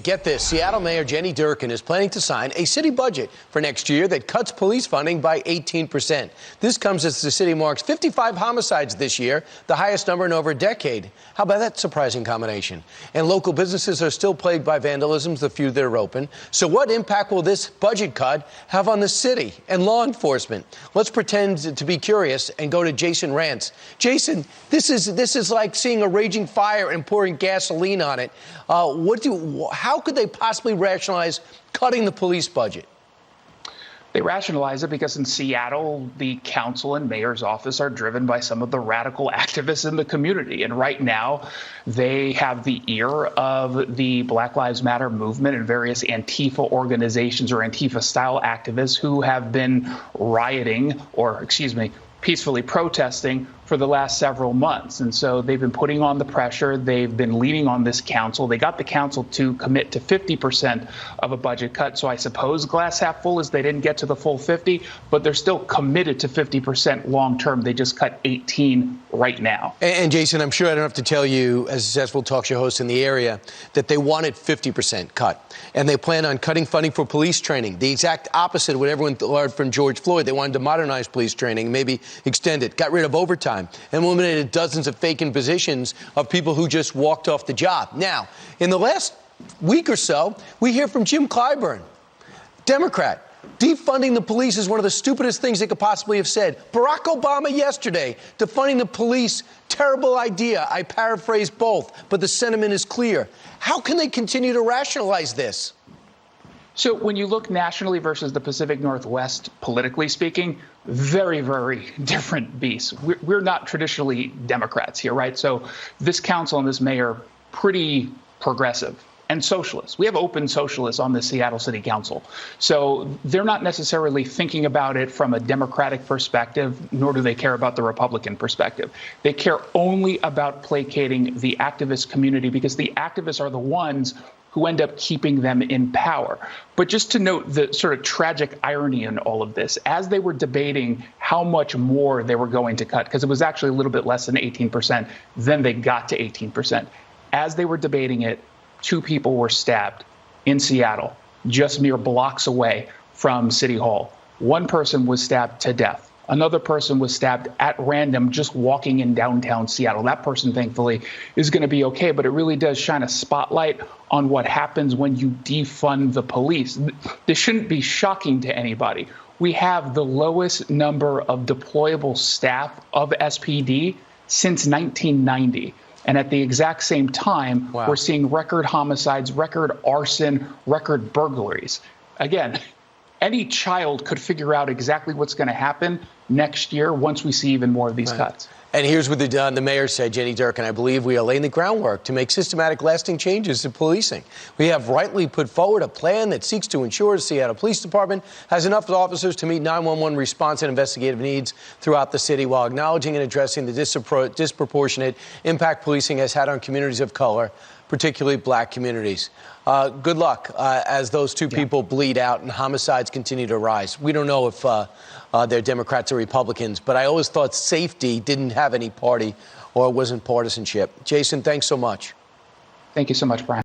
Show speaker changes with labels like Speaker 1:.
Speaker 1: Get this, Seattle Mayor Jenny Durkan is planning to sign a city budget for next year that cuts police funding by 18%. This comes as the city marks 55 homicides this year, the highest number in over a decade. How about that surprising combination? And local businesses are still plagued by vandalism, the few that are open. So what impact will this budget cut have on the city and law enforcement? Let's pretend to be curious and go to Jason Rantz. Jason, this is like seeing a raging fire and pouring gasoline on it. How could they possibly rationalize cutting the police budget?
Speaker 2: They rationalize it because in Seattle, the council and mayor's office are driven by some of the radical activists in the community. And right now, they have the ear of the Black Lives Matter movement and various Antifa organizations or Antifa-style activists who have been rioting, or peacefully protesting for the last several months. And so they've been putting on the pressure. They've been leaning on this council. They got the council to commit to 50% of a budget cut. So I suppose glass half full is they didn't get to the full 50, but they're still committed to 50% long term. They just cut 18 right now.
Speaker 1: And Jason, I'm sure I don't have to tell you, as a successful talk show host in the area, that they wanted 50% cut. And they plan on cutting funding for police training, the exact opposite of what everyone learned from George Floyd. They wanted to modernize police training, maybe extend it, got rid of overtime, and eliminated dozens of vacant positions of people who just walked off the job. Now, in the last week or so, we hear from Jim Clyburn, Democrat. Defunding the police is one of the stupidest things they could possibly have said. Barack Obama yesterday, defunding the police, terrible idea. I paraphrase both, but the sentiment is clear. How can they continue to rationalize this?
Speaker 2: So when you look nationally versus the Pacific Northwest, politically speaking, very, very different beasts. We're not traditionally Democrats here, right? So this council and this mayor, pretty progressive and socialist. We have open socialists on the Seattle City Council. So they're not necessarily thinking about it from a Democratic perspective, nor do they care about the Republican perspective. They care only about placating the activist community because the activists are the ones who end up keeping them in power. But just to note the sort of tragic irony in all of this, as they were debating how much more they were going to cut, because it was actually a little bit less than 18%, then they got to 18%. As they were debating it, 2 people were stabbed in Seattle, just mere blocks away from City Hall. 1 person was stabbed to death. Another person was stabbed at random just walking in downtown Seattle. That person, thankfully, is going to be okay, but it really does shine a spotlight on what happens when you defund the police. This shouldn't be shocking to anybody. We have the lowest number of deployable staff of SPD since 1990. And at the exact same time, We're seeing record homicides, record arson, record burglaries. Again, any child could figure out exactly what's going to happen next year once we see even more of these cuts.
Speaker 1: And here's what the mayor said, Jenny Durkan. I believe we are laying the groundwork to make systematic, lasting changes to policing. We have rightly put forward a plan that seeks to ensure the Seattle Police Department has enough officers to meet 911 response and investigative needs throughout the city while acknowledging and addressing the disproportionate impact policing has had on communities of color, particularly black communities. Good luck as those 2 people bleed out and homicides continue to rise. We don't know if they're Democrats or Republicans, but I always thought safety didn't have any party or wasn't partisanship. Jason, thanks so much.
Speaker 2: Thank you so much, Brian.